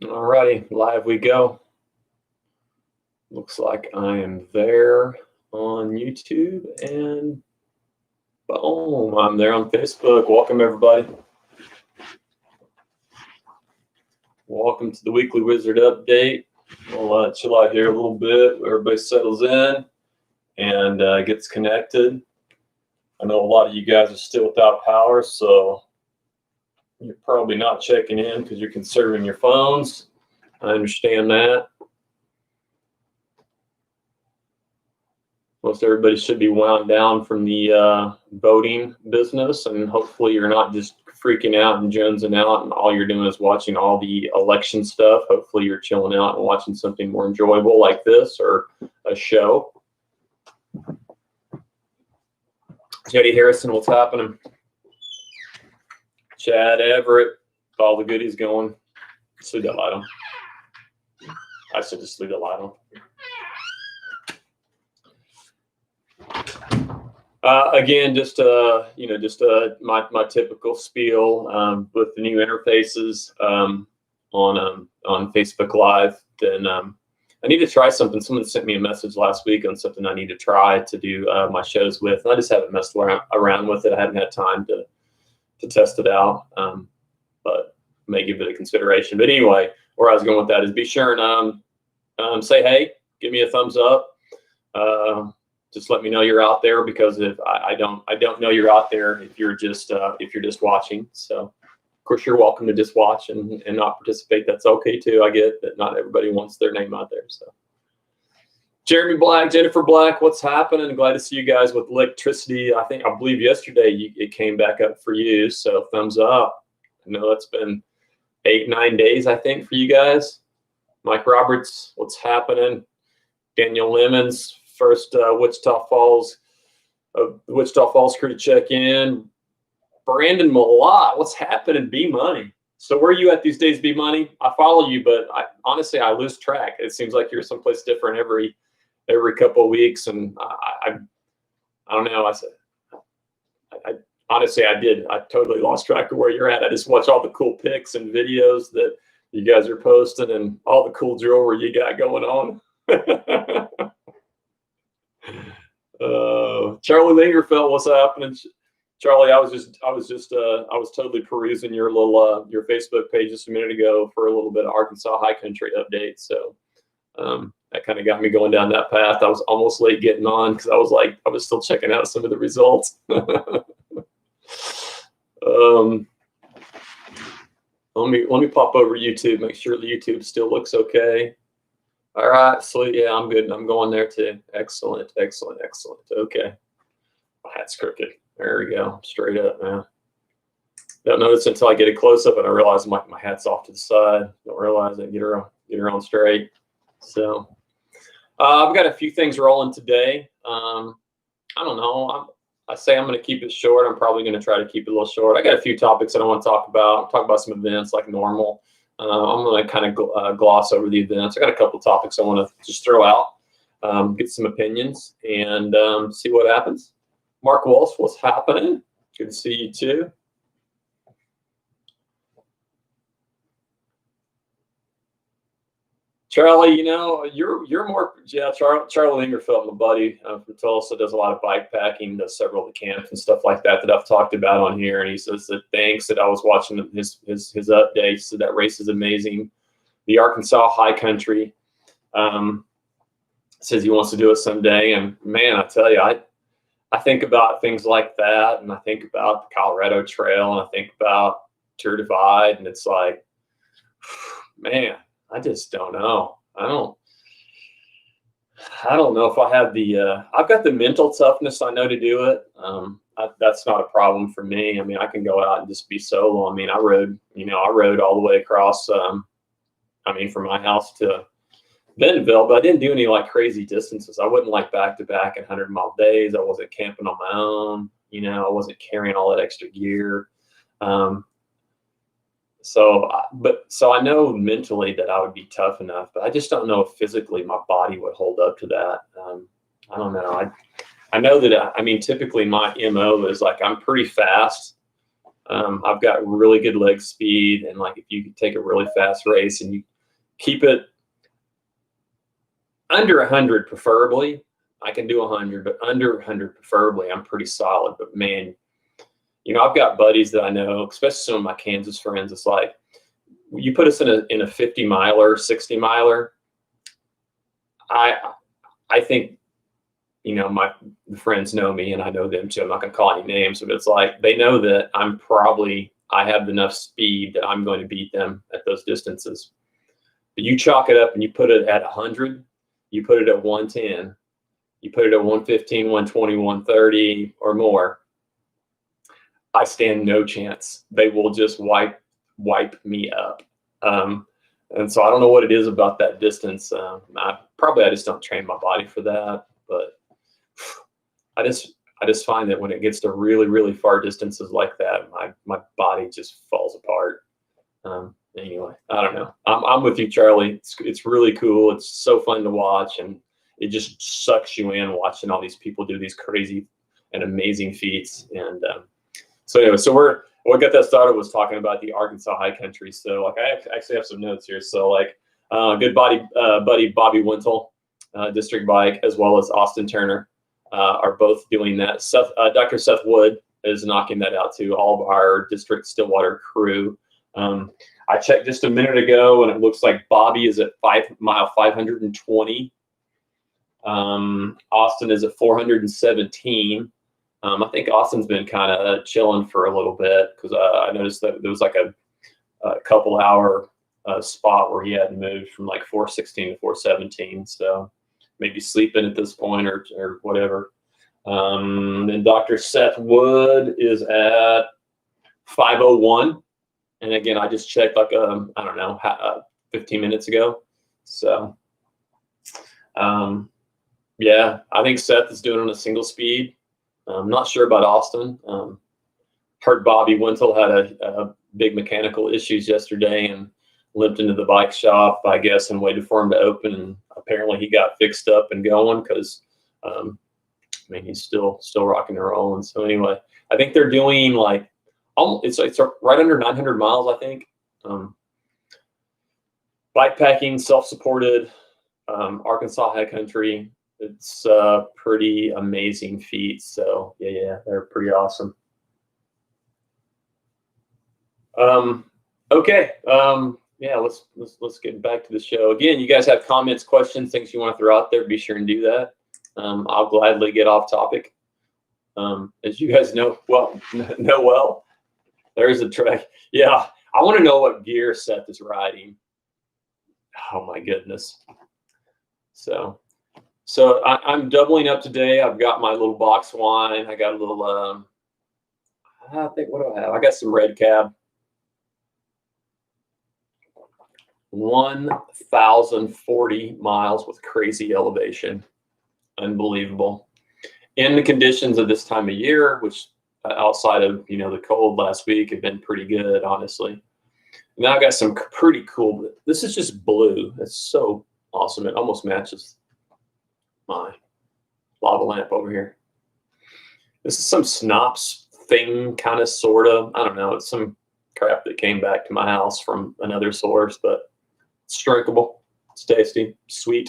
Alrighty, live we go. Looks like I am there on YouTube and boom, I'm there on Facebook. Welcome everybody. Welcome to the Weekly Wizard Update. We'll chill out here a little bit. Everybody settles in and gets connected. I know a lot of you guys are still without power, so you're probably not checking in because you're conserving your phones. I understand that. Most everybody should be wound down from the voting business, and hopefully you're not just freaking out and jonesing out and all you're doing is watching all the election stuff. Hopefully you're chilling out and watching something more enjoyable like this or a show. Jody Harrison, what's happening? Chad Everett, all the goodies going. Just leave that light on. I should just leave the light on. Again, just my typical spiel with the new interfaces on Facebook Live. Then I need to try something. Someone sent me a message last week on something I need to try to do my shows with. And I just haven't messed around with it. I haven't had time to test it out, but may give it a consideration. But anyway, where I was going with that is be sure and say hey, give me a thumbs up. Just let me know you're out there, because if I don't know you're out there if you're just watching. So of course you're welcome to just watch and not participate. That's okay too. I get that not everybody wants their name out there. So Jeremy Black, Jennifer Black, what's happening? Glad to see you guys with electricity. I believe yesterday it came back up for you. So thumbs up. I know it's been 8-9 days, I think, for you guys. Mike Roberts, what's happening? Daniel Lemons, first Wichita Falls crew to check in. Brandon Malott, what's happening? B Money. So where are you at these days, B Money? I follow you, but honestly I lose track. It seems like you're someplace different every couple of weeks, and I don't know. I honestly I totally lost track of where you're at. I just watch all the cool pics and videos that you guys are posting and all the cool jewelry you got going on. Charlie Lingerfeld, what's happening? Charlie, I was totally perusing your little your Facebook page just a minute ago for a little bit of Arkansas High Country update. So that kind of got me going down that path. I was almost late getting on because I was still checking out some of the results. Let me pop over YouTube, make sure the YouTube still looks okay. All right, so yeah, I'm good. I'm going there too. Excellent. Okay. My hat's crooked. There we go. Straight up, man. Don't notice until I get a close up and I realize my hat's off to the side. Don't realize I get her on straight. So I've got a few things rolling today. I don't know. I say I'm going to keep it short. I'm probably going to try to keep it a little short. I got a few topics that I want to talk about. Talk about some events like normal. I'm going to kind of gloss over the events. I got a couple of topics I want to just throw out, get some opinions, and see what happens. Mark Walsh, what's happening? Good to see you too. Charlie, you're more, yeah, Charlie Lingerfeld, my buddy from Tulsa, does a lot of bike packing, does several of the camps and stuff like that I've talked about on here. And he says that thanks that I was watching his updates. So that race is amazing. The Arkansas High Country, says he wants to do it someday. And man, I tell you, I think about things like that, and I think about the Colorado Trail, and I think about Tour Divide, and it's like, man, I just don't know. I don't know if I have I've got the mental toughness, I know, to do it. That's not a problem for me. I mean, I can go out and just be solo. I mean, I rode all the way across, from my house to Bentonville, but I didn't do any like crazy distances. I wasn't like back-to-back and 100-mile days. I wasn't camping on my own. I wasn't carrying all that extra gear. So I know mentally that I would be tough enough, but I just don't know if physically my body would hold up to that. I don't know. I know that, typically my MO is like, I'm pretty fast. I've got really good leg speed. And like, if you could take a really fast race and keep it under 100 preferably. I can do 100, but under 100 preferably. I'm pretty solid. But man, I've got buddies that I know, especially some of my Kansas friends. It's like you put us in a 50 miler, 60 miler. I think my friends know me, and I know them too. I'm not going to call any names, but it's like they know that I have enough speed that I'm going to beat them at those distances. But you chalk it up and you put it at 100, you put it at 110, you put it at 115, 120, 130 or more. I stand no chance. They will just wipe me up. And so I don't know what it is about that distance. I just don't train my body for that. But I just find that when it gets to really, really far distances like that, my body just falls apart. Anyway, I don't know. I'm with you, Charlie. It's really cool. It's so fun to watch, and it just sucks you in watching all these people do these crazy and amazing feats. And so anyway, what got that started was talking about the Arkansas high country. So like I actually have some notes here. So like good buddy Bobby Wintle, district bike, as well as Austin Turner are both doing that. Dr. Seth Wood is knocking that out too. All of our district Stillwater crew. I checked just a minute ago, and it looks like Bobby is at mile 520. Austin is at 417. I think Austin's been kind of chilling for a little bit because I noticed that there was like a couple hour spot where he hadn't moved from like 416 to 417. So maybe sleeping at this point or whatever. Then Dr. Seth Wood is at 501. And again, I just checked like, 15 minutes ago. So, yeah, I think Seth is doing it on a single speed. I'm not sure about Austin. Heard Bobby Wintle had a big mechanical issues yesterday and limped into the bike shop, I guess, and waited for him to open. And apparently he got fixed up and going because, he's still rocking and rolling. So anyway, I think they're doing like, it's right under 900 miles, I think. Bike packing, self-supported, Arkansas high country. It's a pretty amazing feat. So yeah, they're pretty awesome. Okay. Yeah, let's get back to the show. Again, you guys have comments, questions, things you want to throw out there, be sure and do that. I'll gladly get off topic. As you guys know well, there's a track. Yeah, I want to know what gear Seth is riding. Oh my goodness. So I'm doubling up today. I've got my little box wine. I got a little, I think, what do I have? I got some Red Cab. 1,040 miles with crazy elevation. Unbelievable. In the conditions of this time of year, which outside of, the cold last week have been pretty good, honestly. Now I got some pretty cool, this is just blue. It's so awesome. It almost matches my lava lamp over here. This is some Snops thing, kind of, sort of. I don't know. It's some crap that came back to my house from another source, but it's drinkable. It's tasty, sweet.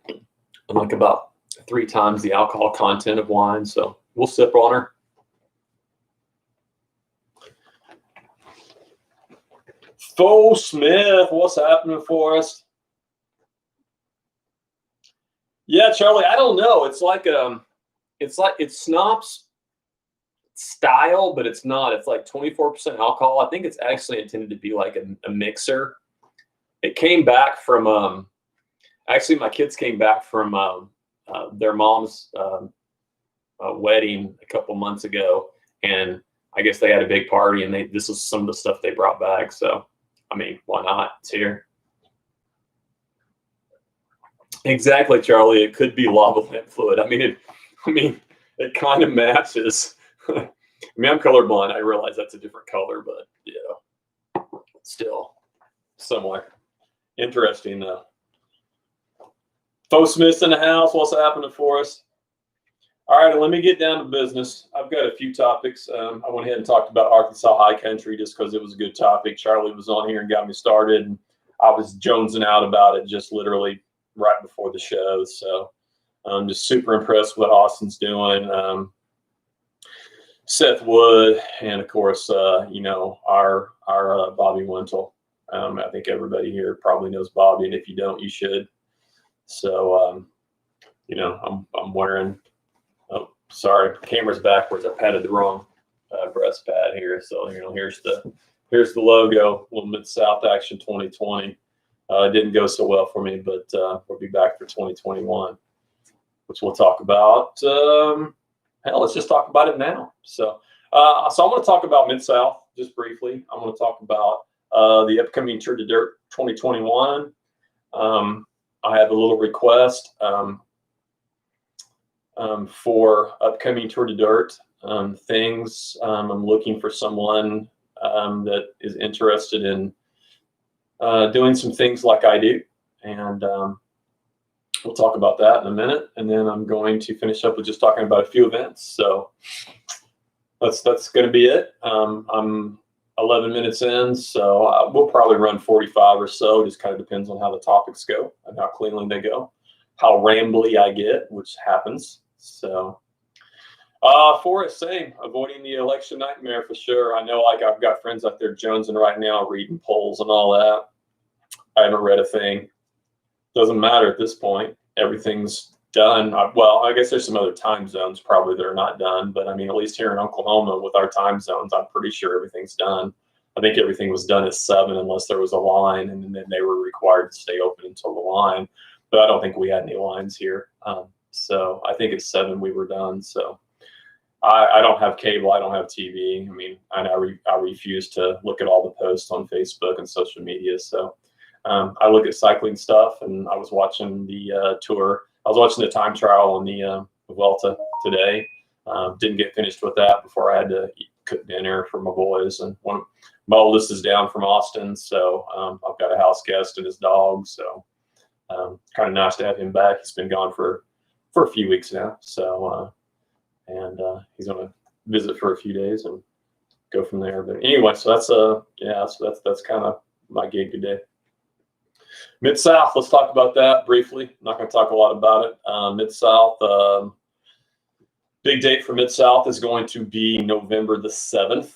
And like about 3 times the alcohol content of wine. So we'll sip on her. Fo Smith, what's happening for us? Yeah, Charlie, I don't know. It's Snops style, but it's not. It's like 24% alcohol. I think it's actually intended to be like a mixer. It came back from actually my kids came back from their mom's wedding a couple months ago, and I guess they had a big party, and this was some of the stuff they brought back. So why not? It's here. Exactly, Charlie. It could be lava lamp fluid. It kind of matches. I'm colorblind. I realize that's a different color, but still similar. Interesting though. Fo Smith's in the house. What's happening for us? All right, let me get down to business. I've got a few topics. I went ahead and talked about Arkansas High Country just because it was a good topic. Charlie was on here and got me started, and I was jonesing out about it just literally right before the show. So I'm just super impressed with what Austin's doing. Seth Wood, and of course, our Bobby Wintle. I think everybody here probably knows Bobby, and if you don't, you should. So, I'm wearing. Oh, sorry, camera's backwards. I patted the wrong breast pad here. So here's the logo. Little Mid-South Action 2020. It didn't go so well for me, but we'll be back for 2021, which we'll talk about. Let's just talk about it now. So I'm going to talk about Mid-South just briefly. I'm going to talk about the upcoming Tour de Dirt 2021. I have a little request for upcoming Tour de Dirt things. I'm looking for someone that is interested in doing some things like I do, and we'll talk about that in a minute. And then I'm going to finish up with just talking about a few events. So that's going to be it. I'm 11 minutes in, so we'll probably run 45 or so. Just kind of depends on how the topics go and how cleanly they go, how rambly I get, which happens. So Forrest, same, avoiding the election nightmare for sure. I know, like, I've got friends out there jonesing right now, reading polls and all that. I haven't read a thing. Doesn't matter at this point. Everything's done. Well, I guess there's some other time zones probably that are not done, but I mean, at least here in Oklahoma with our time zones, I'm pretty sure everything's done. I think everything was done at 7 unless there was a line, and then they were required to stay open until the line. But I don't think we had any lines here. So I think at 7 we were done. So I don't have cable. I don't have TV. I mean, I refuse to look at all the posts on Facebook and social media. So I look at cycling stuff, and I was watching the tour. I was watching the time trial on the Vuelta today. Didn't get finished with that before I had to cook dinner for my boys. And my oldest is down from Austin, so I've got a house guest and his dog. So kind of nice to have him back. He's been gone for a few weeks now. So he's going to visit for a few days and go from there. But anyway, so that's kind of my gig today. Mid-South, let's talk about that briefly. I'm not going to talk a lot about it. Mid-South, big date for Mid-South is going to be November the 7th,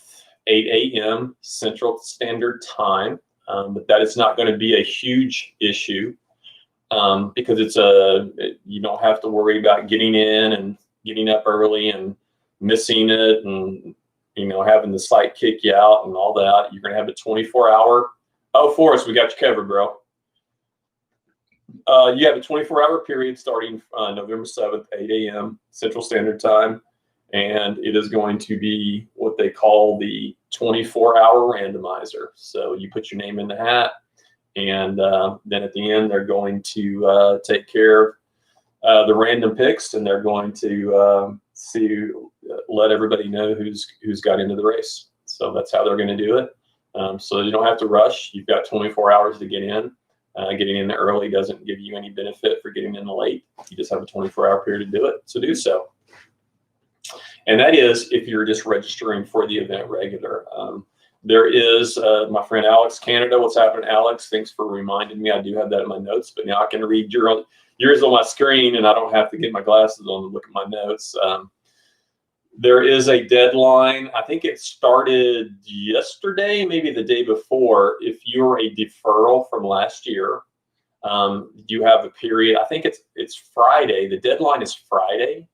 8 a.m. Central Standard Time. But that is not going to be a huge issue because you don't have to worry about getting in and getting up early and missing it and, having the site kick you out and all that. You're going to have a 24-hour. Oh, Forrest, we got you covered, bro. You have a 24-hour period starting November 7th, 8 a.m. Central Standard Time, and it is going to be what they call the 24-hour randomizer. So you put your name in the hat, and then at the end, they're going to take care of the random picks, and they're going to let everybody know who's got into the race. So that's how they're going to do it. So you don't have to rush. You've got 24 hours to get in. Getting in early doesn't give you any benefit for getting in late. You just have a 24-hour period to do it. So do so. And that is if you're just registering for the event regular. There is my friend Alex Canada. What's happening, Alex? Thanks for reminding me. I do have that in my notes, but now I can read yours on my screen, and I don't have to get my glasses on to look at my notes. There is a deadline. I think it started yesterday, maybe the day before. If you're a deferral from last year, you have a period. I think it's Friday. The deadline is Friday.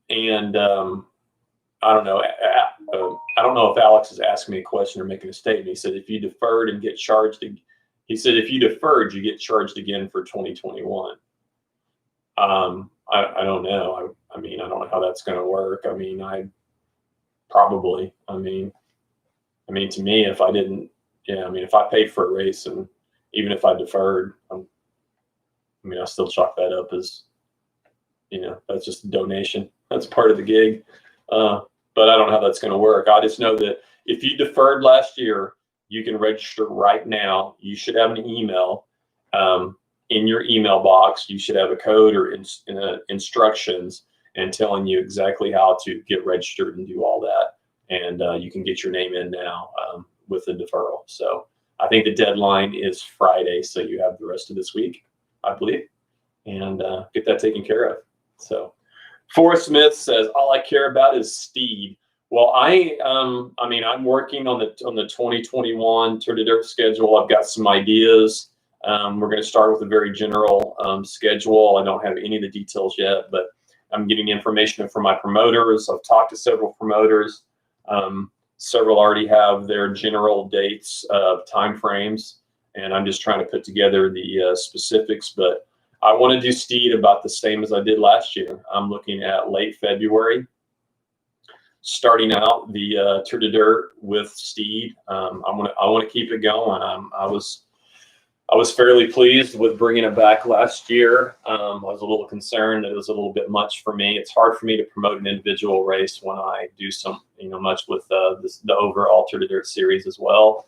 And I don't know. I don't know if Alex is asking me a question or making a statement. He said if you deferred and get charged, he said if you deferred, you get charged again for 2021. I don't know. I mean, I don't know how that's going to work. I mean, to me, if I didn't, if I paid for a race and even if I deferred, I still chalk that up as, that's just a donation. That's part of the gig. But I don't know how that's going to work. I just know that if you deferred last year, you can register right now. You should have an email. in your email box, you should have a code or instructions and telling you exactly how to get registered and do all that. And you can get your name in now with the deferral. So I think the deadline is Friday, so you have the rest of this week, I believe, and get that taken care of. So Forrest Smith says, all I care about is Steed. Well, I mean, I'm working on the 2021 Tour de Dirt schedule. I've got some ideas. We're going to start with a very general schedule. I don't have any of the details yet, but I'm getting information from my promoters. I've talked to several promoters. Several already have their general dates, time frames, and I'm just trying to put together the specifics. But I want to do Steed about the same as I did last year. I'm looking at late February, starting out the Tour de Dirt with Steed. I want to keep it going. I was fairly pleased with bringing it back last year. I was a little concerned that it was a little bit much for me. It's hard for me to promote an individual race when I do much with the overall Tour de Dirt series as well.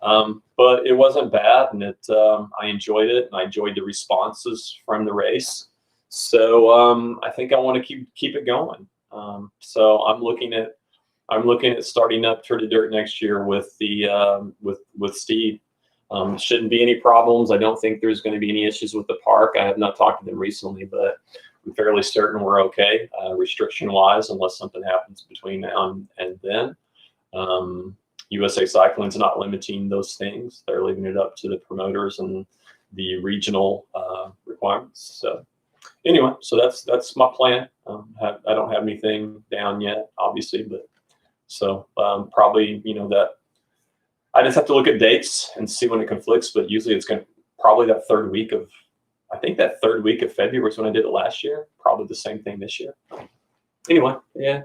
But it wasn't bad, and I enjoyed it, and I enjoyed the responses from the race. So I think I want to keep it going. So I'm looking at starting up Tour de Dirt next year with the with Steed. Shouldn't be any problems. I don't think there's going to be any issues with the park. I have not talked to them recently, but I'm fairly certain we're okay restriction-wise, unless something happens between now and then. USA Cycling's not limiting those things. They're leaving it up to the promoters and the regional requirements. So anyway, so that's my plan. I don't have anything down yet, obviously, but so probably that. I just have to look at dates and see when it conflicts, but usually it's going to probably that third week of February is when I did it last year. Probably the same thing this year. Anyway, yeah.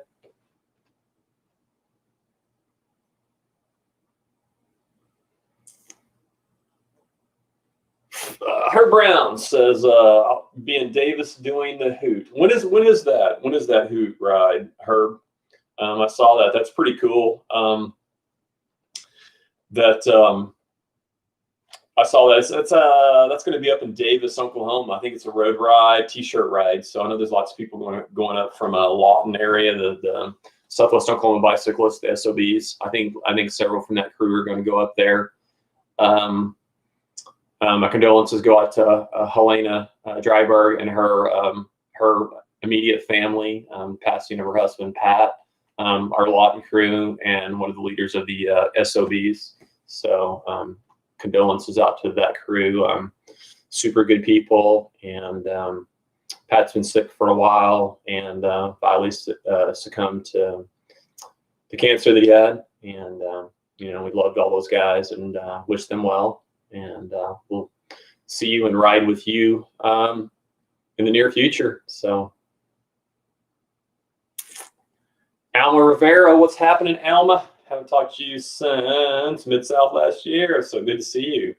Herb Brown says, I'll be in Davis doing the hoot. When is that? When is that hoot ride, Herb? I saw that. That's pretty cool. I saw that. That's going to be up in Davis, Oklahoma. I think it's a road ride, t-shirt ride. So I know there's lots of people going up from Lawton area, the Southwest Oklahoma Bicyclists, the SOBs. I think several from that crew are going to go up there. My condolences go out to Helena Dryberg and her immediate family, passing of her husband Pat, our Lawton crew, and one of the leaders of the SOBs. So condolences out to that crew. Super good people, and Pat's been sick for a while, and finally succumbed to the cancer that he had. And we loved all those guys and wish them well. And we'll see you and ride with you in the near future. So, Alma Rivera, what's happening, Alma? Haven't talked to you since Mid-South last year, so good to see you.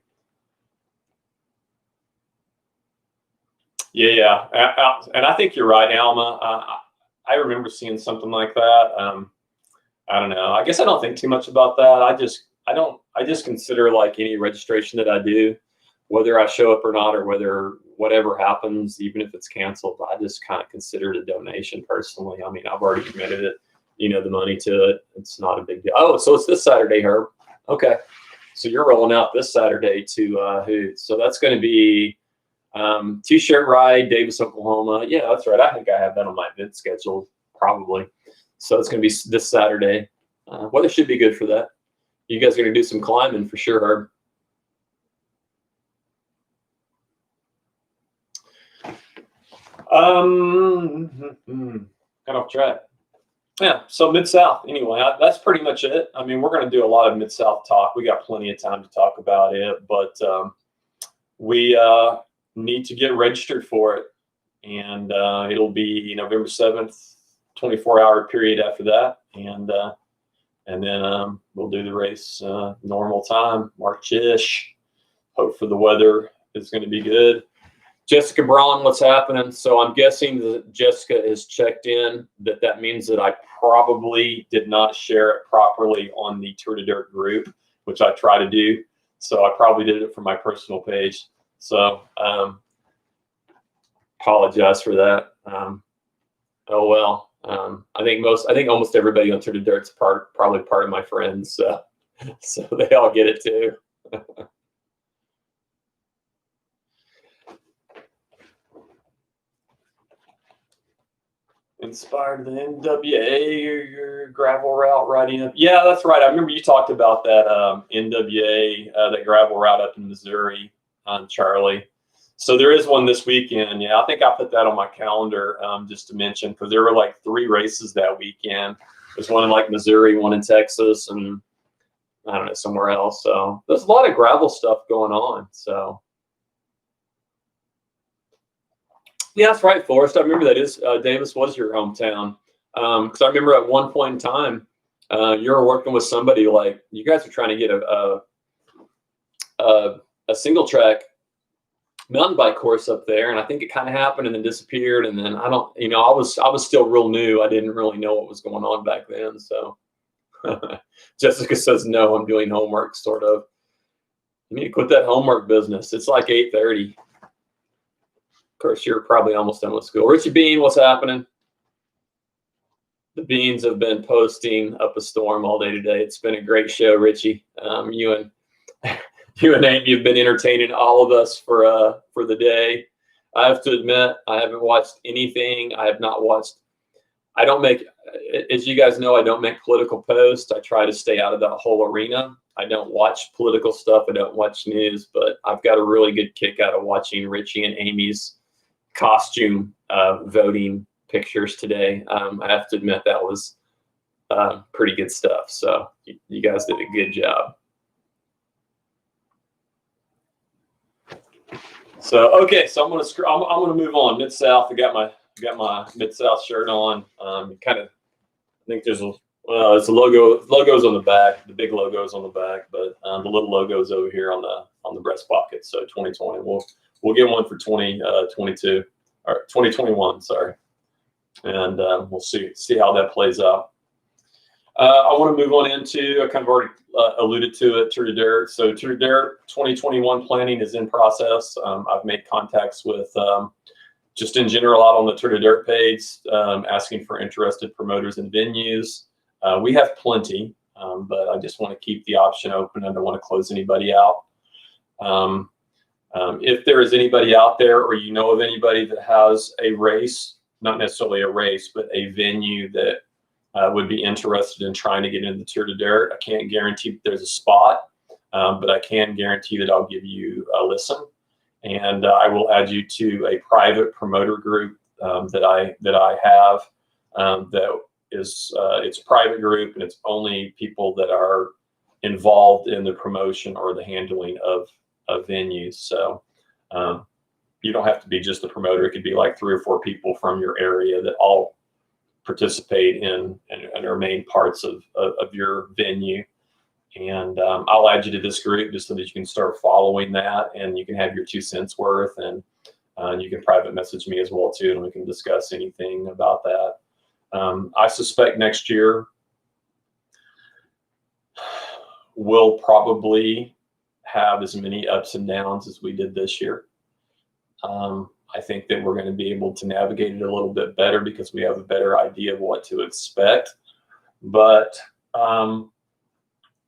Yeah, and I think you're right, Alma. I remember seeing something like that. I don't know. I guess I don't think too much about that. I just consider, like any registration that I do, whether I show up or not, or whether whatever happens, even if it's canceled, I just kind of consider it a donation personally. I mean, I've already committed it, the money to it. It's not a big deal. Oh, so it's this Saturday, Herb. Okay. So you're rolling out this Saturday to Hoot. So that's going to be t-shirt ride, Davis, Oklahoma. Yeah, that's right. I think I have that on my event schedule, probably. So it's going to be this Saturday. Weather should be good for that. You guys are going to do some climbing for sure, Herb. Kind of off track. Yeah, so Mid-South. Anyway, that's pretty much it. I mean, we're going to do a lot of Mid-South talk. We got plenty of time to talk about it, but we need to get registered for it. And it'll be November 7th, 24-hour period after that. And then we'll do the race normal time, March-ish. Hope for the weather is going to be good. Jessica Braun, what's happening? So I'm guessing that Jessica is checked in. That means that I probably did not share it properly on the Tour de Dirt group, which I try to do. So I probably did it from my personal page. So apologize for that. Oh well. I think almost everybody on Tour de Dirt's probably part of my friends, so they all get it too. Inspired the NWA or your gravel route riding up? Yeah, that's right. I remember you talked about that NWA, that gravel route up in Missouri, Charlie. So there is one this weekend. Yeah, I think I put that on my calendar just to mention, because there were like 3 races that weekend. There's one in like Missouri, one in Texas, and I don't know, somewhere else. So there's a lot of gravel stuff going on. So yeah, that's right, Forrest. I remember that is Davis was your hometown. Because I remember at one point in time, you were working with somebody, like you guys were trying to get a single track mountain bike course up there, and I think it kind of happened and then disappeared. And then I was still real new. I didn't really know what was going on back then. So Jessica says, no, I'm doing homework, sort of. You need to quit that homework business. It's like 8:30. Of course, you're probably almost done with school. Richie Bean, what's happening? The Beans have been posting up a storm all day today. It's been a great show, Richie. You and Amy have been entertaining all of us for the day. I have to admit, I haven't watched anything. I don't make, as you guys know, I don't make political posts. I try to stay out of that whole arena. I don't watch political stuff. I don't watch news, but I've got a really good kick out of watching Richie and Amy's costume voting pictures today. I have to admit that was pretty good stuff. So you guys did a good job. So okay, so I'm gonna move on. Mid-South. I got my Mid-South shirt on. I think there's it's a logos on the back. The big logos on the back, but the little logos over here on the breast pocket. So 2020. We'll get one for 2022 or 2021. Sorry, and we'll see how that plays out. I want to move on into, I kind of already alluded to it, Tour de Dirt. So Tour de Dirt 2021 planning is in process. I've made contacts with just in general out on the Tour de Dirt page, asking for interested promoters and venues. We have plenty, but I just want to keep the option open. I don't want to close anybody out. If there is anybody out there, or you know of anybody that has a race, not necessarily a race, but a venue that would be interested in trying to get into the Tour de Dirt, I can't guarantee that there's a spot, but I can guarantee that I'll give you a listen, and I will add you to a private promoter group that I have. That is it's a private group, and it's only people that are involved in the promotion or the handling of venues. So you don't have to be just the promoter. It could be like 3 or 4 people from your area that all participate in and are main parts of your venue. And I'll add you to this group just so that you can start following that, and you can have your 2 cents worth, and you can private message me as well too, and we can discuss anything about that. I suspect next year we'll probably have as many ups and downs as we did this year. I think that we're going to be able to navigate it a little bit better because we have a better idea of what to expect. But I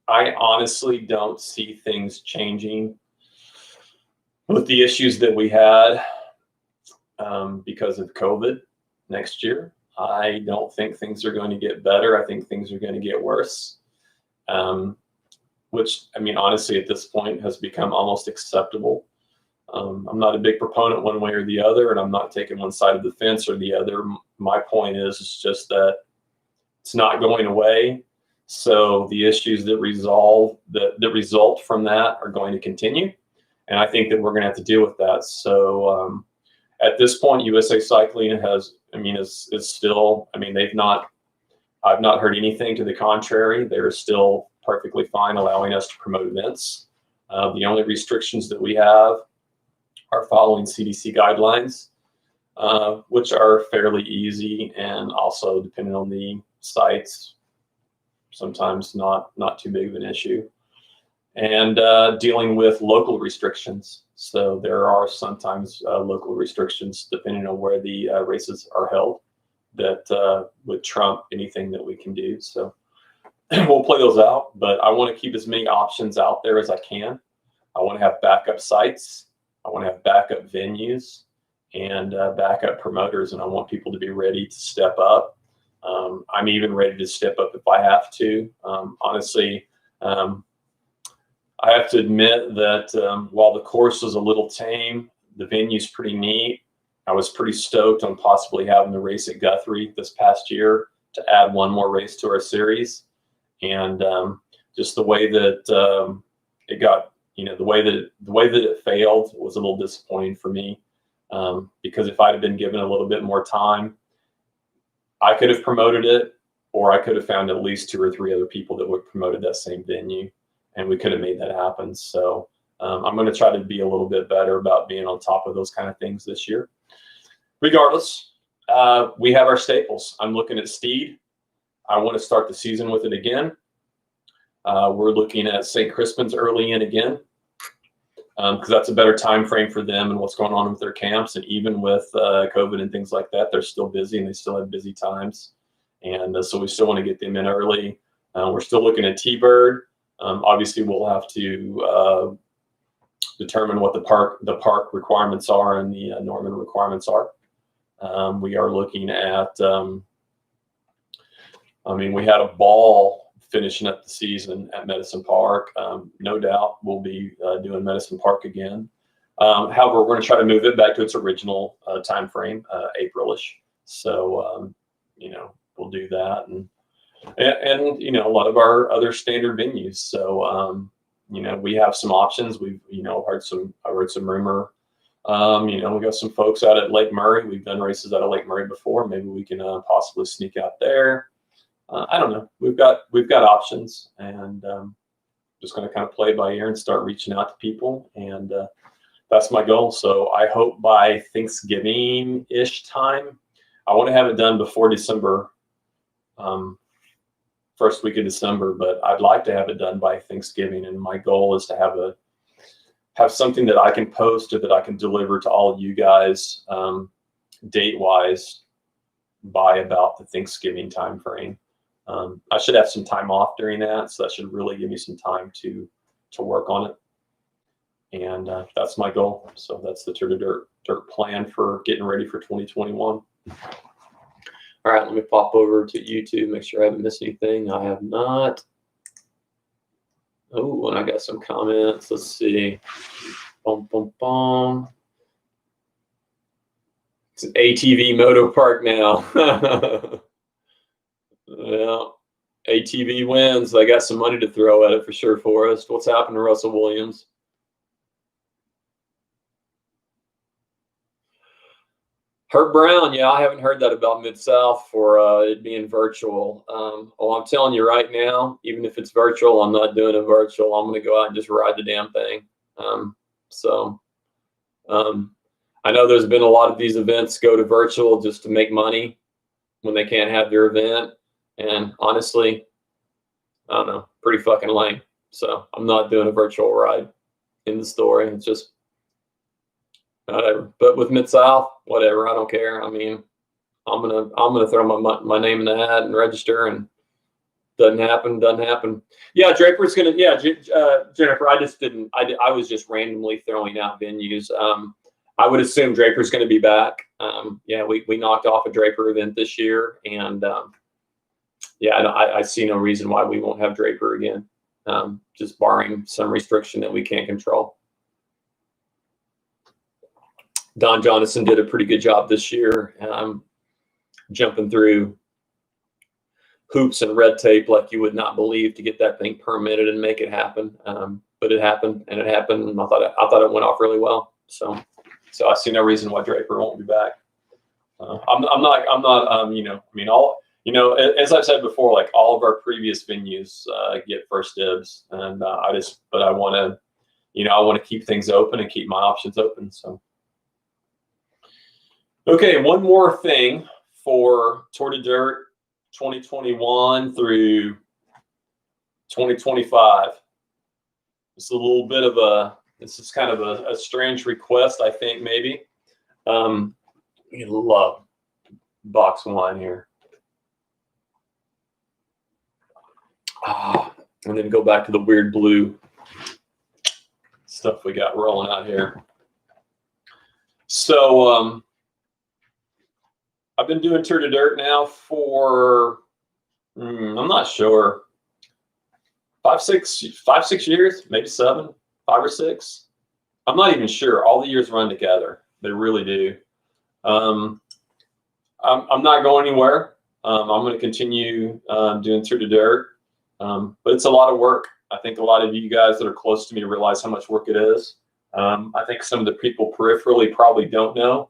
honestly don't see things changing with the issues that we had because of COVID next year. I don't think things are going to get better. I think things are going to get worse, which, I mean, honestly, at this point has become almost acceptable. I'm not a big proponent one way or the other, and I'm not taking one side of the fence or the other. My point is just that it's not going away. So the issues that result from that are going to continue. And I think that we're going to have to deal with that. So at this point, USA Cycling is still, I've not heard anything to the contrary. They're still perfectly fine allowing us to promote events. The only restrictions that we have are following CDC guidelines, which are fairly easy, and also, depending on the sites, sometimes not too big of an issue. and dealing with local restrictions. So there are sometimes local restrictions depending on where the races are held that would trump anything that we can do. So we'll play those out, but I want to keep as many options out there as I can. I want to have backup sites. I want to have backup venues and backup promoters, and I want people to be ready to step up. I'm even ready to step up if I have to. Honestly, I have to admit that while the course was a little tame, the venue's pretty neat. I was pretty stoked on possibly having the race at Guthrie this past year to add one more race to our series. And just the way that it got, the way that it failed was a little disappointing for me, because if I'd have been given a little bit more time, I could have promoted it, or I could have found at least 2 or 3 other people that would have promoted that same venue, and we could have made that happen. So I'm going to try to be a little bit better about being on top of those kind of things this year. Regardless, we have our staples. I'm looking at Steed. I want to start the season with it again. We're looking at St. Crispin's early in again, because that's a better time frame for them and what's going on with their camps. And even with COVID and things like that, they're still busy and they still have busy times. And so we still want to get them in early. We're still looking at T-Bird. Obviously, we'll have to determine what the park requirements are and the Norman requirements are. We are looking at, we had a ball finishing up the season at Medicine Park. No doubt we'll be doing Medicine Park again. However, we're going to try to move it back to its original time frame, April-ish. So, we'll do that. And a lot of our other standard venues. So, we have some options. We've, I heard some rumor. We got some folks out at Lake Murray. We've done races out of Lake Murray before. Maybe we can possibly sneak out there. I don't know. We've got options, and just going to kind of play by ear and start reaching out to people. And that's my goal. So I hope by Thanksgiving-ish time, I want to have it done before December, first week of December, but I'd like to have it done by Thanksgiving. And my goal is to have something that I can post or that I can deliver to all of you guys date-wise by about the Thanksgiving time frame. I should have some time off during that, so that should really give me some time to work on it. And that's my goal. So that's the Tour de Dirt plan for getting ready for 2021. All right, let me pop over to YouTube, make sure I haven't missed anything. I have not. Oh, and I got some comments. Let's see. Boom, boom, boom. It's an ATV Moto Park now. Well, ATV wins. They got some money to throw at it for sure, Forrest. What's happened to Russell Williams? Herb Brown, yeah, I haven't heard that about Mid-South for it being virtual. I'm telling you right now, even if it's virtual, I'm not doing it virtual. I'm going to go out and just ride the damn thing. I know there's been a lot of these events go to virtual just to make money when they can't have their event. And honestly, I don't know, pretty fucking lame. So I'm not doing a virtual ride in the story. It's just whatever. But with Mid-South, whatever, I don't care. I mean, I'm gonna throw my name in the hat and register, and doesn't happen. Yeah, Draper's gonna. Yeah, Jennifer, I was just randomly throwing out venues. I would assume Draper's going to be back. Yeah, we knocked off a Draper event this year, and I see no reason why we won't have Draper again, just barring some restriction that we can't control. Don Jonathan did a pretty good job this year, jumping through hoops and red tape like you would not believe to get that thing permitted and make it happen. But it happened, and I thought it went off really well. So I see no reason why Draper won't be back. I'm not. As I've said before, like all of our previous venues get first dibs, and I want to keep things open and keep my options open. So, okay, one more thing for Tour de Dirt 2021 through 2025. it's a little bit of this is kind of a strange request, I think, maybe. You love box wine here. And then go back to the weird blue stuff we got rolling out here. So I've been doing Tour de Dirt now for I'm not sure, 5-6 years, maybe 7, 5 or 6. I'm not even sure. All the years run together. They really do. I'm not going anywhere. I'm going to continue doing Tour de Dirt, but it's a lot of work. I think a lot of you guys that are close to me realize how much work it is. I think some of the people peripherally probably don't know.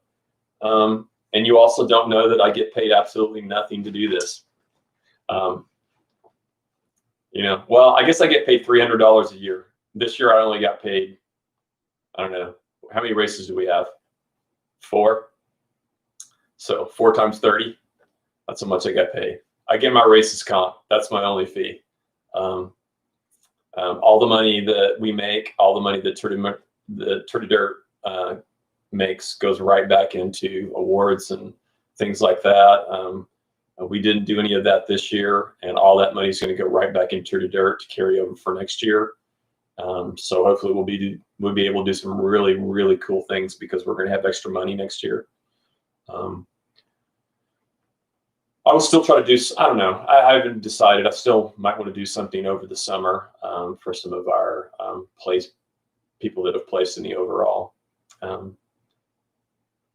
And you also don't know that I get paid absolutely nothing to do this. Well, I guess I get paid $300 a year. This year I only got paid, I don't know, how many races do we have? 4. So 4 times 30, that's how much I got paid. I get my races comp. That's my only fee. All the money that we make, all the money that the Tour de Dirt makes goes right back into awards and things like that. We didn't do any of that this year, and all that money is going to go right back into Tour de Dirt to carry over for next year. So hopefully we'll be able to do some really, really cool things because we're going to have extra money next year. I will still try to do, I don't know, I haven't decided. I still might want to do something over the summer for some of our people that have placed in the overall.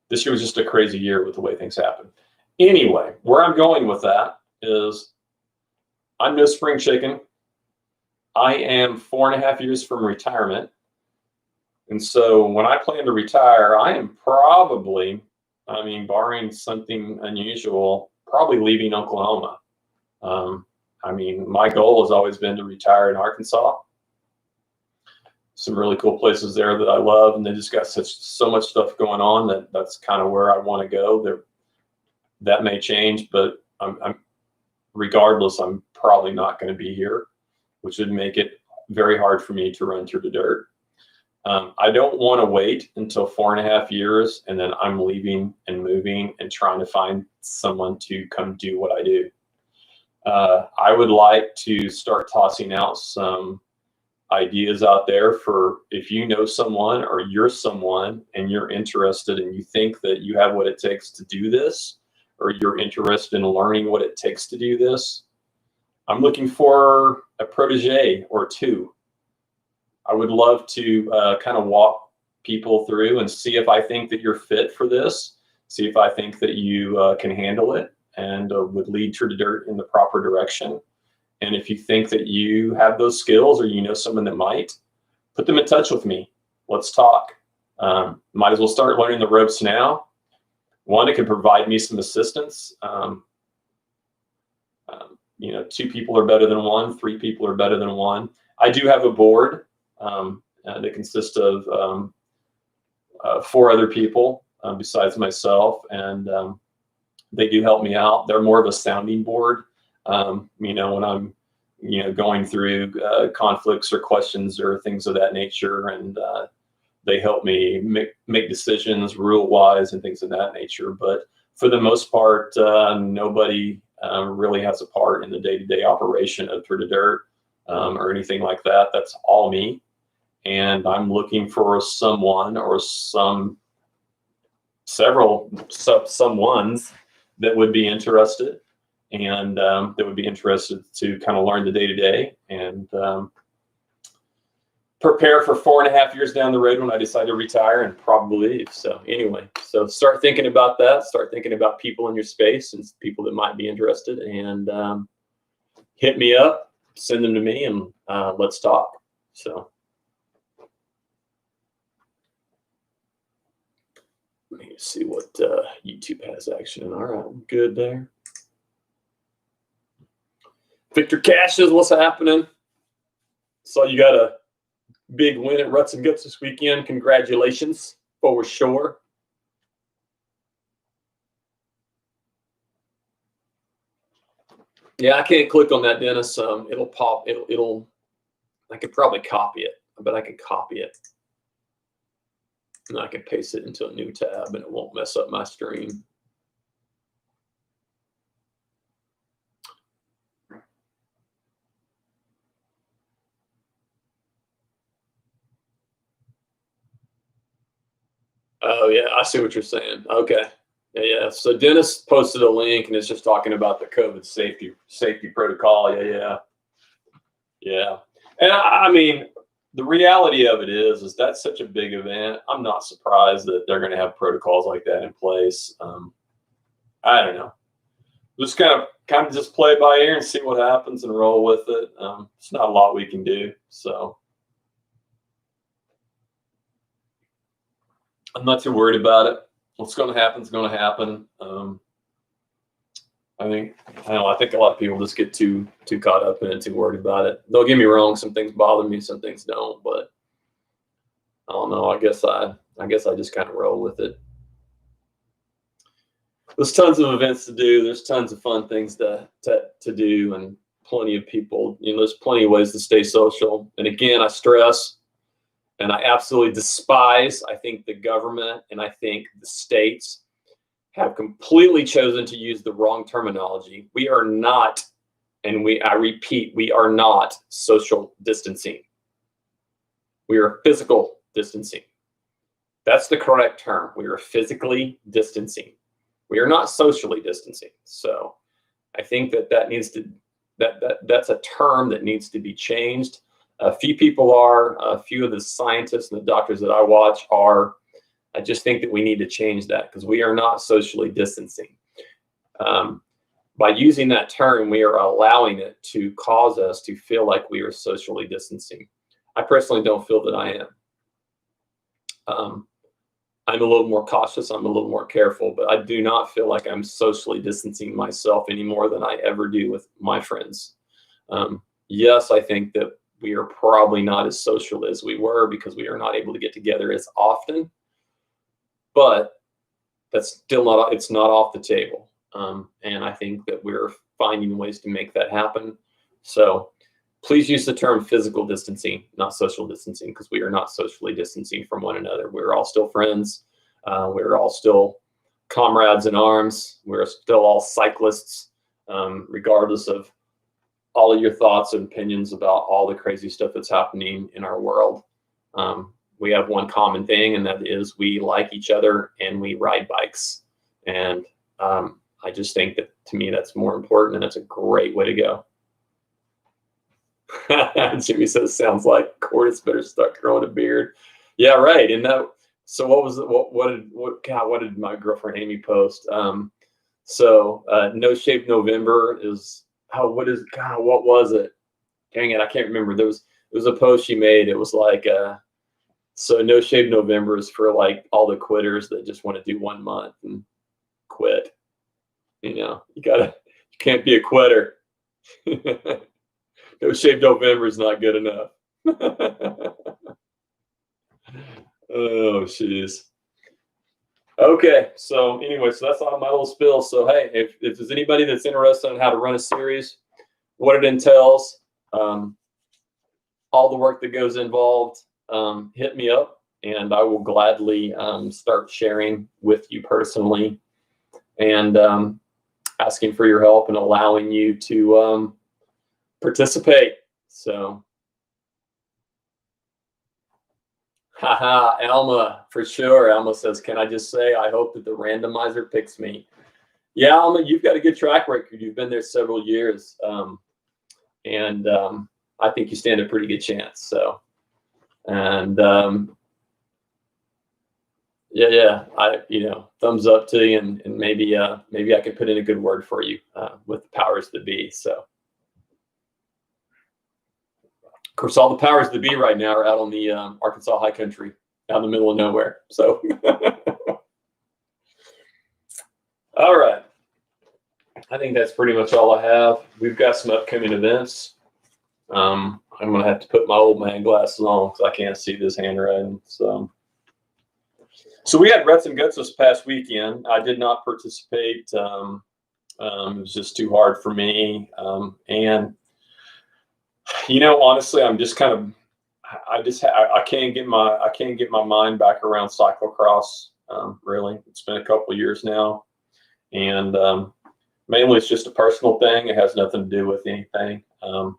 This year was just a crazy year with the way things happened. Anyway, where I'm going with that is I'm no spring chicken. I am 4.5 years from retirement. And so when I plan to retire, I am probably, barring something unusual, probably leaving Oklahoma. My goal has always been to retire in Arkansas. Some really cool places there that I love, and they just got so much stuff going on that's kind of where I want to go. That may change, but regardless, I'm probably not going to be here, which would make it very hard for me to run Tour de Dirt. I don't want to wait until 4.5 years and then I'm leaving and moving and trying to find someone to come do what I do. I would like to start tossing out some ideas out there for if you know someone or you're someone and you're interested and you think that you have what it takes to do this, or you're interested in learning what it takes to do this. I'm looking for a protege or 2. I would love to kind of walk people through and see if I think that you're fit for this, see if I think that you can handle it and would lead Tour de Dirt in the proper direction. And if you think that you have those skills or you know someone that might, put them in touch with me. Let's talk. Might as well start learning the ropes now. 1, it can provide me some assistance. 2 people are better than 1. 3 people are better than 1. I do have a board that consists of 4 other people besides myself, and they do help me out. They're more of a sounding board. When I'm, going through conflicts or questions or things of that nature, and they help me make decisions rule-wise and things of that nature. But for the most part, nobody really has a part in the day-to-day operation of Tour de Dirt or anything like that. That's all me. And I'm looking for someone or someones that would be interested and that would be interested to kind of learn the day-to-day and prepare for 4.5 years down the road when I decide to retire and probably leave. So anyway, so start thinking about that. Start thinking about people in your space and people that might be interested, and hit me up, send them to me, and let's talk. So let me see what YouTube has action. All right, I'm good there. Victor Cash says, what's happening? So you got a big win at Ruts and Guts this weekend. Congratulations, for sure. Yeah, I can't click on that, Dennis. It'll pop. It'll. I could probably copy it. but I can copy it. And I can paste it into a new tab and it won't mess up my stream. Oh yeah, I see what you're saying. Okay. Yeah. So Dennis posted a link and it's just talking about the COVID safety protocol. Yeah. And I mean, the reality of it is that's such a big event. I'm not surprised that they're going to have protocols like that in place. I don't know. Just kind of just play it by ear and see what happens and roll with it. It's not a lot we can do. So I'm not too worried about it. What's going to happen is going to happen. I think a lot of people just get too caught up in it, too worried about it. Don't get me wrong, some things bother me, some things don't, but I don't know. I guess I just kind of roll with it. There's tons of events to do. There's tons of fun things to do, and plenty of people. There's plenty of ways to stay social. And again, I stress, and I absolutely despise, I think the government and I think the states have completely chosen to use the wrong terminology. We are not, and I repeat, we are not social distancing. We are physical distancing. That's the correct term. We are physically distancing. We are not socially distancing. So I think that's a term that needs to be changed. A few people are, a few of the scientists and the doctors that I watch are. I just think that we need to change that because we are not socially distancing. By using that term, we are allowing it to cause us to feel like we are socially distancing. I personally don't feel that I am. I'm a little more cautious. I'm a little more careful, but I do not feel like I'm socially distancing myself any more than I ever do with my friends. Yes, I think that we are probably not as social as we were because we are not able to get together as often. But that's still not, it's not off the table. And I think that we're finding ways to make that happen. So please use the term physical distancing, not social distancing, because we are not socially distancing from one another. We're all still friends. We're all still comrades in arms. We're still all cyclists, regardless of all of your thoughts and opinions about all the crazy stuff that's happening in our world. We have one common thing, and that is we like each other and we ride bikes. And I just think that, to me, that's more important, and that's a great way to go. Jimmy says, sounds like Cordis better start growing a beard. Yeah, right. And that, so what was it? What did my girlfriend Amy post? No Shave November is, what was it? Dang it, I can't remember. There was a post she made. It was like, so No Shave November is for like all the quitters that just want to do 1 month and quit. You can't be a quitter. No Shave November is not good enough. Oh, jeez. Okay, so anyway, so that's all my little spill. So hey, if there's anybody that's interested in how to run a series, what it entails, all the work that goes involved, hit me up and I will gladly start sharing with you personally and asking for your help and allowing you to participate. So, haha, Alma, for sure. Alma says, can I just say, I hope that the randomizer picks me. Yeah, Alma, you've got a good track record. You've been there several years. And I think you stand a pretty good chance. So, and yeah, thumbs up to you, and maybe I can put in a good word for you with the powers that be. So, of course, all the powers that be right now are out on the Arkansas high country, out in the middle of nowhere. So, all right. I think that's pretty much all I have. We've got some upcoming events. I'm going to have to put my old man glasses on because I can't see this handwriting. So we had Ruts and Guts this past weekend. I did not participate. It was just too hard for me. And, honestly, I'm just kind of, I can't get my mind back around cyclocross. Really, it's been a couple of years now, and mainly it's just a personal thing. It has nothing to do with anything. I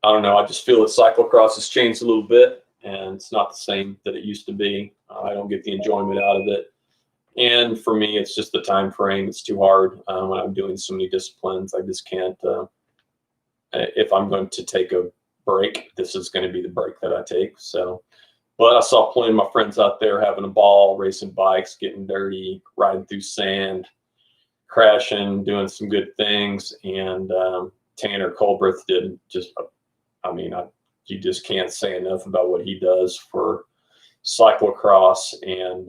don't know. I just feel that cyclocross has changed a little bit, and it's not the same that it used to be. I don't get the enjoyment out of it. And for me, it's just the time frame. It's too hard when I'm doing so many disciplines. I just can't. If I'm going to take a break, this is going to be the break that I take. So, but I saw plenty of my friends out there having a ball, racing bikes, getting dirty, riding through sand, crashing, doing some good things. And Tanner Colbreth did just, I mean, you just can't say enough about what he does for cyclocross and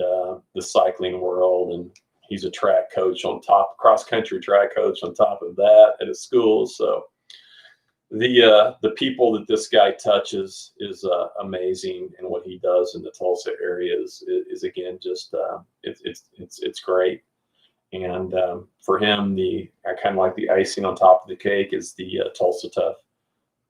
the cycling world. And he's a track coach on top, cross country track coach on top of that at a school. So the people that this guy touches is amazing, and what he does in the Tulsa area is again just it's great. And for him, I kind of like the icing on top of the cake is the Tulsa Tough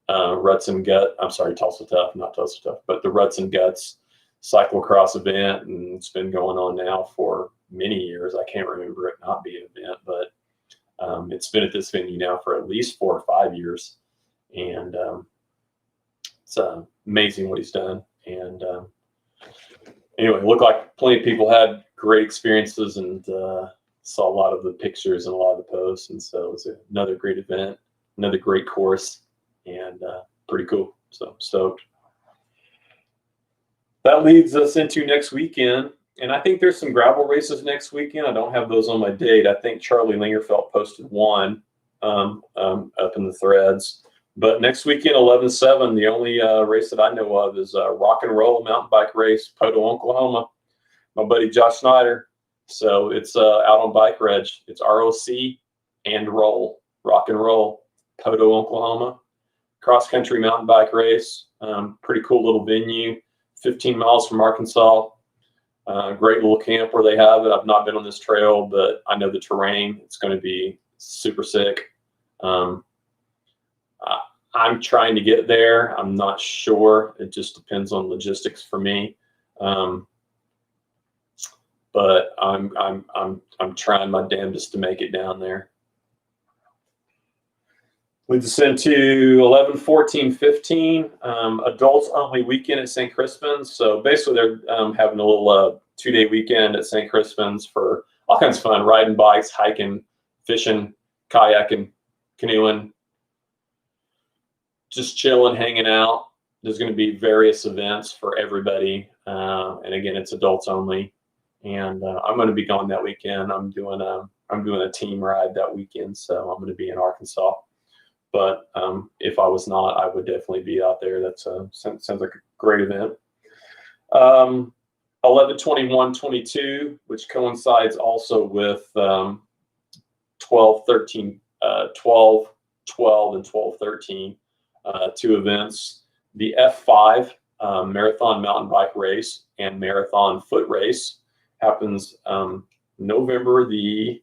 Ruts and Gut. I'm sorry, Tulsa Tough, not Tulsa Tough, but the Ruts and Guts cyclocross event, and it's been going on now for many years. I can't remember it not being an event, but it's been at this venue now for at least 4 or 5 years, and it's amazing what he's done. And anyway, it looked like plenty of people had great experiences, and saw a lot of the pictures and a lot of the posts, and so it was another great event, another great course, and pretty cool. So stoked. That leads us into next weekend, and I think there's some gravel races next weekend. I don't have those on my date. I think Charlie Lingerfeld posted one up in the threads. But next weekend, 11/7, the only race that I know of is Rock and Roll mountain bike race, Poto, Oklahoma. My buddy Josh Snyder. So it's out on Bike Reg. It's ROC and Roll, Rock and Roll, Poto, Oklahoma. Cross country mountain bike race. Pretty cool little venue. 15 miles from Arkansas. Great little camp where they have it. I've not been on this trail, but I know the terrain. It's going to be super sick. I'm trying to get there. I'm not sure. It just depends on logistics for me. But I'm trying my damnedest to make it down there. Leads us into 11, 14, 15, adults only weekend at St. Crispin's. So basically they're having a little 2-day weekend at St. Crispin's for all kinds of fun, riding bikes, hiking, fishing, kayaking, canoeing, just chilling, hanging out. There's going to be various events for everybody. And again, it's adults only. And I'm going to be gone that weekend. I'm doing a team ride that weekend. So I'm going to be in Arkansas. But if I was not, I would definitely be out there. That sounds like a great event. 11, 21, 22, which coincides also with 12, 13, 12, 12, and 12, 13, 2 events. The F5 Marathon Mountain Bike Race and Marathon Foot Race happens November the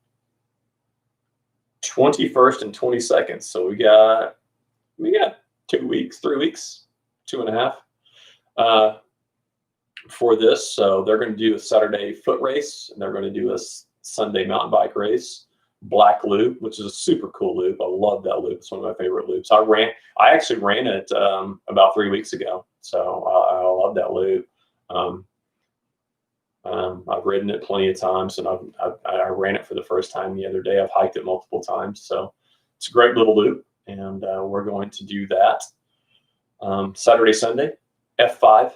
21st and 22nd. So we got 2 weeks, 3 weeks, 2.5 for this. So they're going to do a Saturday foot race, and they're going to do a Sunday mountain bike race, Black Loop, which is a super cool loop. I love that loop. It's one of my favorite loops. I actually ran it about 3 weeks ago. So I love that loop. I've ridden it plenty of times, and I ran it for the first time the other day. I've hiked it multiple times, so it's a great little loop, and we're going to do that Saturday, Sunday. F5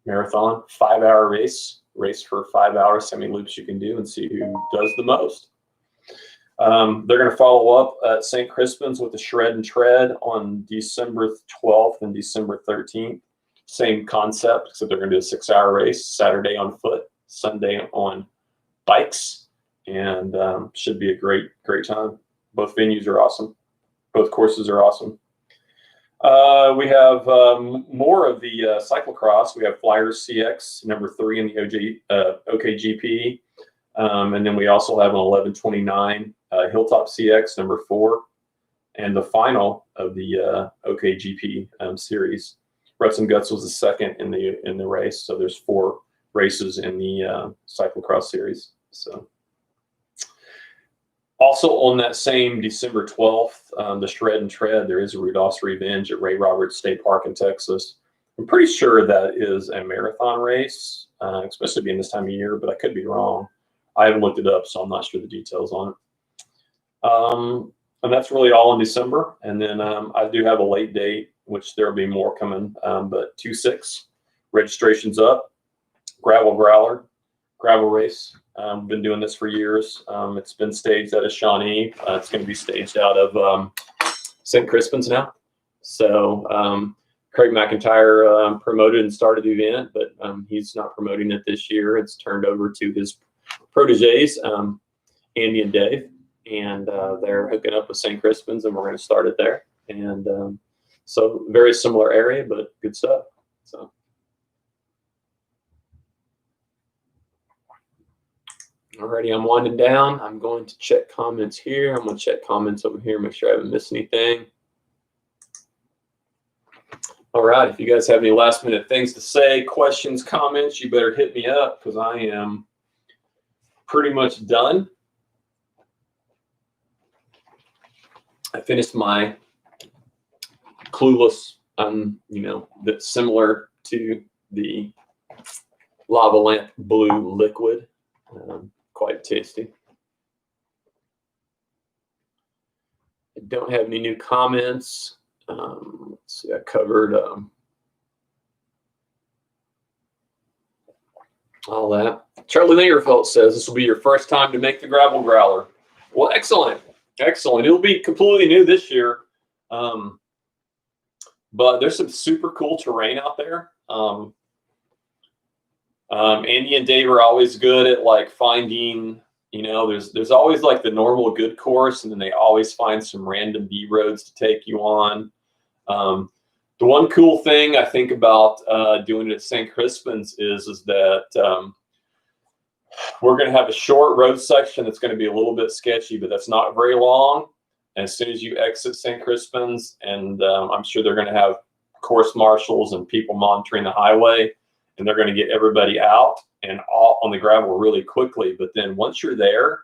marathon, 5-hour race for 5 hours. How many loops you can do, and see who does the most. They're going to follow up at St. Crispin's with the Shred and Tread on December 12th and December 13th. Same concept, except they're going to do a 6-hour race, Saturday on foot, Sunday on bikes, and should be a great time. Both venues are awesome. Both courses are awesome. We have more of the cyclocross. We have Flyers CX, number 3 in the OKGP. And then we also have an 11:29 Hilltop CX, number 4. and the final of the OKGP series. Ruts and Guts was the second in the race. So there's 4 races in the cyclocross series. So also on that same December 12th, the Shred and Tread, there is a Rudolph's Revenge at Ray Roberts State Park in Texas. I'm pretty sure that is a marathon race, especially being this time of year, but I could be wrong. I haven't looked it up, so I'm not sure the details on it. And that's really all in December. And then I do have a late date, which there will be more coming, but 2/6, registration's up. Gravel Growler, gravel race. Been doing this for years. It's been staged out of Shawnee. It's going to be staged out of St. Crispin's now. So Craig McIntyre promoted and started the event, but he's not promoting it this year. It's turned over to his proteges, Andy and Dave, and they're hooking up with St. Crispin's, and we're going to start it there. And so very similar area, but good stuff. So. Alrighty, I'm winding down. I'm going to check comments here. I'm going to check comments over here, make sure I haven't missed anything. All right, if you guys have any last minute things to say, questions, comments, you better hit me up because I am pretty much done. I finished my Clueless, that's similar to the Lava Lamp Blue liquid. Quite tasty. I don't have any new comments. Let's see, I covered all that. Charlie Lingerfeld says this will be your first time to make the Gravel Growler. Well, excellent. Excellent. It'll be completely new this year. But there's some super cool terrain out there. Andy and Dave are always good at like finding, there's always like the normal good course, and then they always find some random B roads to take you on. The one cool thing I think about doing it at St. Crispin's is that we're going to have a short road section that's going to be a little bit sketchy, but that's not very long. And as soon as you exit St. Crispin's, and I'm sure they're going to have course marshals and people monitoring the highway, and they're going to get everybody out and all on the gravel really quickly. But then once you're there,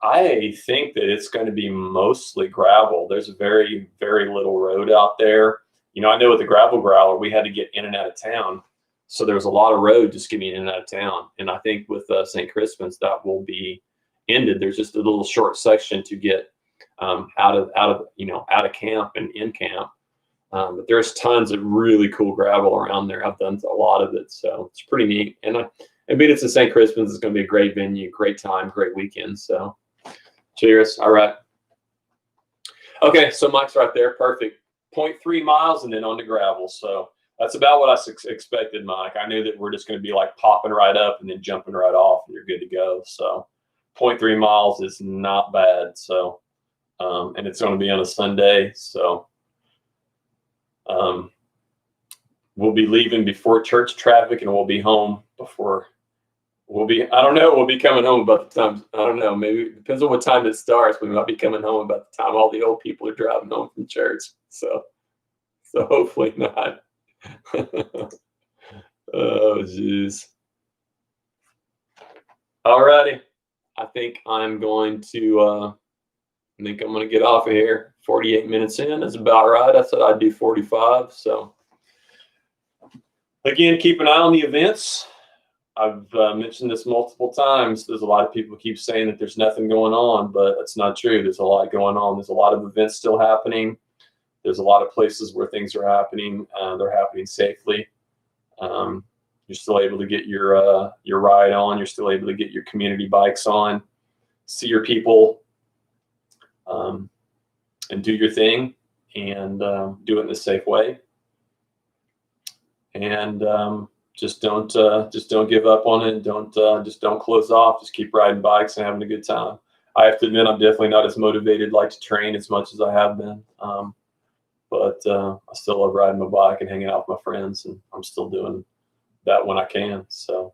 I think that it's going to be mostly gravel. There's very, very little road out there. I know with the Gravel Growler, we had to get in and out of town. So there was a lot of road just getting in and out of town. And I think with St. Crispin's, that will be ended. There's just a little short section to get out of camp and in camp. But there's tons of really cool gravel around there. I've done a lot of it, so it's pretty neat. And it's at St. Crispin's. It's going to be a great venue, great time, great weekend. So cheers. All right. Okay, so Mike's right there. Perfect. 0.3 miles and then on to gravel. So that's about what I expected, Mike. I knew that we're just going to be like popping right up and then jumping right off, and you're good to go. So 0.3 miles is not bad. So, and it's going to be on a Sunday. So, we'll be leaving before church traffic, and we'll be home before we'll be coming home about the time. I don't know. Maybe it depends on what time it starts. We might be coming home about the time all the old people are driving home from church. So hopefully not. Oh, jeez. All righty. I think I'm going to get off of here. 48 minutes in is about right. I said I'd do 45. So again, keep an eye on the events. I've mentioned this multiple times. There's a lot of people keep saying that there's nothing going on, but that's not true. There's a lot going on. There's a lot of events still happening. There's a lot of places where things are happening. They're happening safely. You're still able to get your ride on. You're still able to get your community bikes on, see your people, and do your thing, and do it in a safe way. And just don't give up on it. Don't close off. Just keep riding bikes and having a good time. I have to admit, I'm definitely not as motivated like to train as much as I have been. But I still love riding my bike and hanging out with my friends, and I'm still doing that when I can. So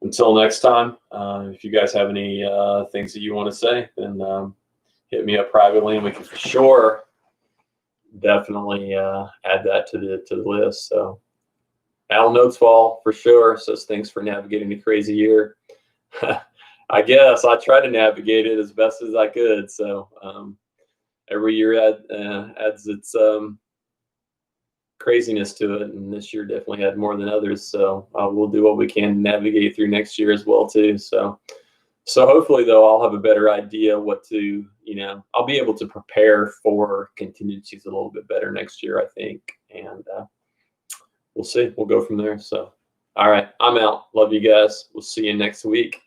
until next time, if you guys have any things that you want to say, then hit me up privately, and we can. Sure. Definitely add that to the list. So Alan Oatsfall for sure says thanks for navigating the crazy year. I guess I tried to navigate it as best as I could. So every year adds its craziness to it, and this year definitely had more than others. So we'll do what we can to navigate through next year as well too. So hopefully though I'll have a better idea what to, I'll be able to prepare for contingencies a little bit better next year, I think, and we'll see. We'll go from there. So all right, I'm out. Love you guys. We'll see you next week.